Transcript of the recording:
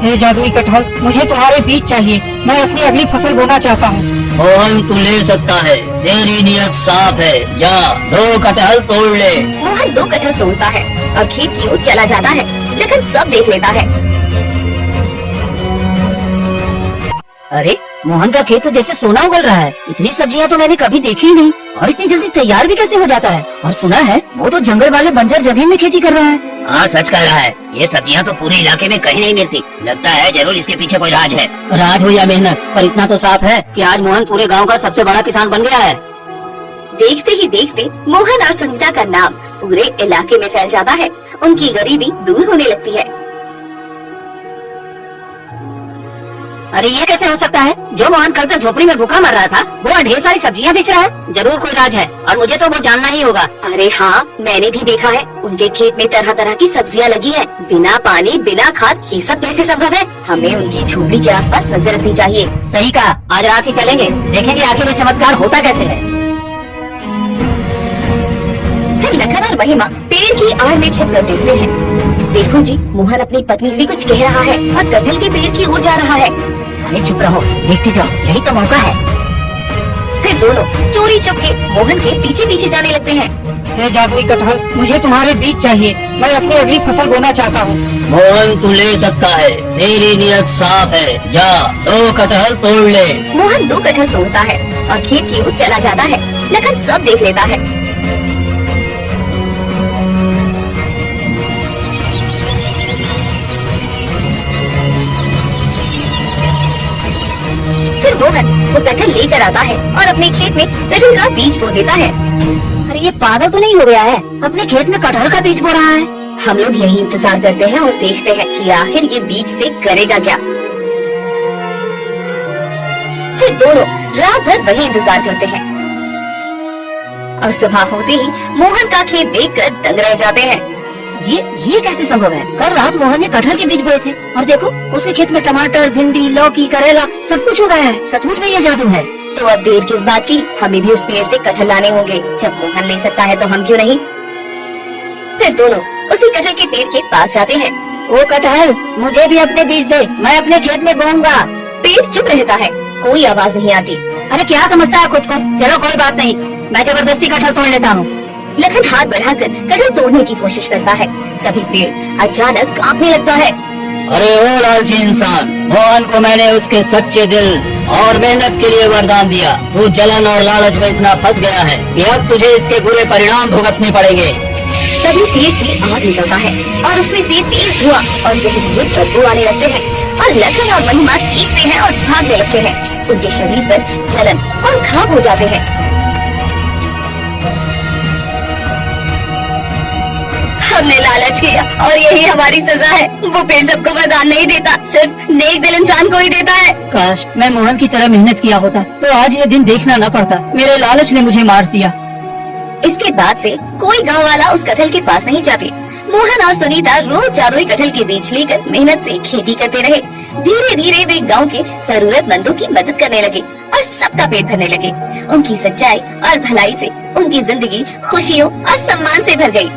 हे जादुई कटहल, मुझे तुम्हारे बीज चाहिए। मैं अपनी अगली फसल बोना चाहता हूँ। मोहन तू ले सकता है, तेरी नियत साफ है। जा 2 कटहल तोड़ ले। मोहन 2 कटहल तोड़ता है और खेत की ओर चला जाता है, लेकिन सब देख लेता है। अरे मोहन का खेत तो जैसे सोना उगल रहा है। इतनी सब्जियां तो मैंने कभी देखी ही नहीं, और इतनी जल्दी तैयार भी कैसे हो जाता है। और सुना है वो तो जंगल वाले बंजर जमीन में खेती कर रहा है। हाँ सच कह रहा है, ये सब्जियां तो पूरे इलाके में कहीं नहीं मिलती। लगता है जरूर इसके पीछे कोई राज है। राज हो या मेहनत, पर इतना तो साफ है कि आज मोहन पूरे गांव का सबसे बड़ा किसान बन गया है। देखते ही देखते मोहन और सुनीता का नाम पूरे इलाके में फैल जाता है। उनकी गरीबी दूर होने लगती है। अरे ये कैसे हो सकता है? जो मोहन कल तक झोपड़ी में भूखा मर रहा था, वो आज ढेर सारी सब्जियां बेच रहा है। जरूर कोई राज है और मुझे तो वो जानना ही होगा। अरे हाँ, मैंने भी देखा है। उनके खेत में तरह तरह की सब्जियां लगी है। बिना पानी बिना खाद ये सब कैसे संभव है? हमें उनकी झोपड़ी के आसपास नजर रखनी चाहिए। सही कहा, आज रात ही चलेंगे, देखेंगे आखिर ये चमत्कार होता कैसे है। फिर लखन और महिमा पेड़ की आड़ में छिप कर देखते हैं। देखो जी, मोहन अपनी पत्नी से कुछ कह रहा है और कटहल के पेड़ की ओर जा रहा है। अरे चुप रहो, देखते जाओ, यही तो मौका है। फिर दोनों चोरी चुपके मोहन के पीछे पीछे जाने लगते हैं। हे जादुई कटहल, मुझे तुम्हारे बीज चाहिए। मैं अपनी अगली फसल बोना चाहता हूँ। मोहन तू ले सकता है, तेरी नियत साफ है। जा 2 कटहल तोड़ ले। मोहन 2 कटहल तोड़ता है और खेत की ओर चला जाता है, लेकिन सब देख लेता है। फिर मोहन वो कटहल लेकर आता है और अपने खेत में कटहल का बीज बो देता है। अरे ये पागल तो नहीं हो गया है? अपने खेत में कटहल का बीज बो रहा है। हम लोग यही इंतजार करते हैं और देखते हैं कि आखिर ये बीज से करेगा क्या। फिर दोनों रात भर वही इंतजार करते हैं और सुबह होते ही मोहन का खेत देखकर दंग रह जाते हैं। ये कैसे संभव है? कल रात मोहन ने कटहल के बीज बोए थे और देखो उसके खेत में टमाटर, भिंडी, लौकी, करेला सब कुछ उगाया है। सचमुच में ये जादू है। तो अब देर किस बात की? हमें भी उस पेड़ से कटहल लाने होंगे। जब मोहन ले सकता है तो हम क्यों नहीं? फिर दोनों उसी कटहल के पेड़ के पास जाते हैं। वो कटहल, मुझे भी अपने बीज दे, मैं अपने खेत में बोऊंगा। पेड़ चुप रहता है, कोई आवाज नहीं आती। अरे क्या समझता है खुद को? चलो कोई बात नहीं, मैं जबरदस्ती कटहल तोड़ लेता हूँ। लखन हाथ बढ़ाकर कटहल तोड़ने की कोशिश करता है, तभी पेड़ अचानक कांपने लगता है। अरे ओ लालची इंसान, मोहन को मैंने उसके सच्चे दिल और मेहनत के लिए वरदान दिया। तू जलन और लालच में इतना फंस गया है कि अब तुझे इसके बुरे परिणाम भुगतने पड़ेंगे। तभी पेड़ से आग निकलता है और उसमें से तेज धुआं और जहरीले बदबू आने लगते हैं और लखन और महिमा चीखते हैं और भागने लगते हैं। उनके शरीर पर जलन और घाव हो जाते हैं। हमने लालच किया और यही हमारी सजा है। वो पेड़ सबको वरदान नहीं देता, सिर्फ नेक दिल इंसान को ही देता है। काश मैं मोहन की तरह मेहनत किया होता तो आज ये दिन देखना न पड़ता। मेरे लालच ने मुझे मार दिया। इसके बाद से कोई गांव वाला उस कटहल के पास नहीं जाते। मोहन और सुनीता रोज जादुई कटहल के बीज लेकर मेहनत से खेती करते रहे। धीरे धीरे वे गांव के जरूरतमंदों की मदद करने लगे और सबका पेट भरने लगे। उनकी सच्चाई और भलाई से उनकी जिंदगी खुशियों और सम्मान से भर गई।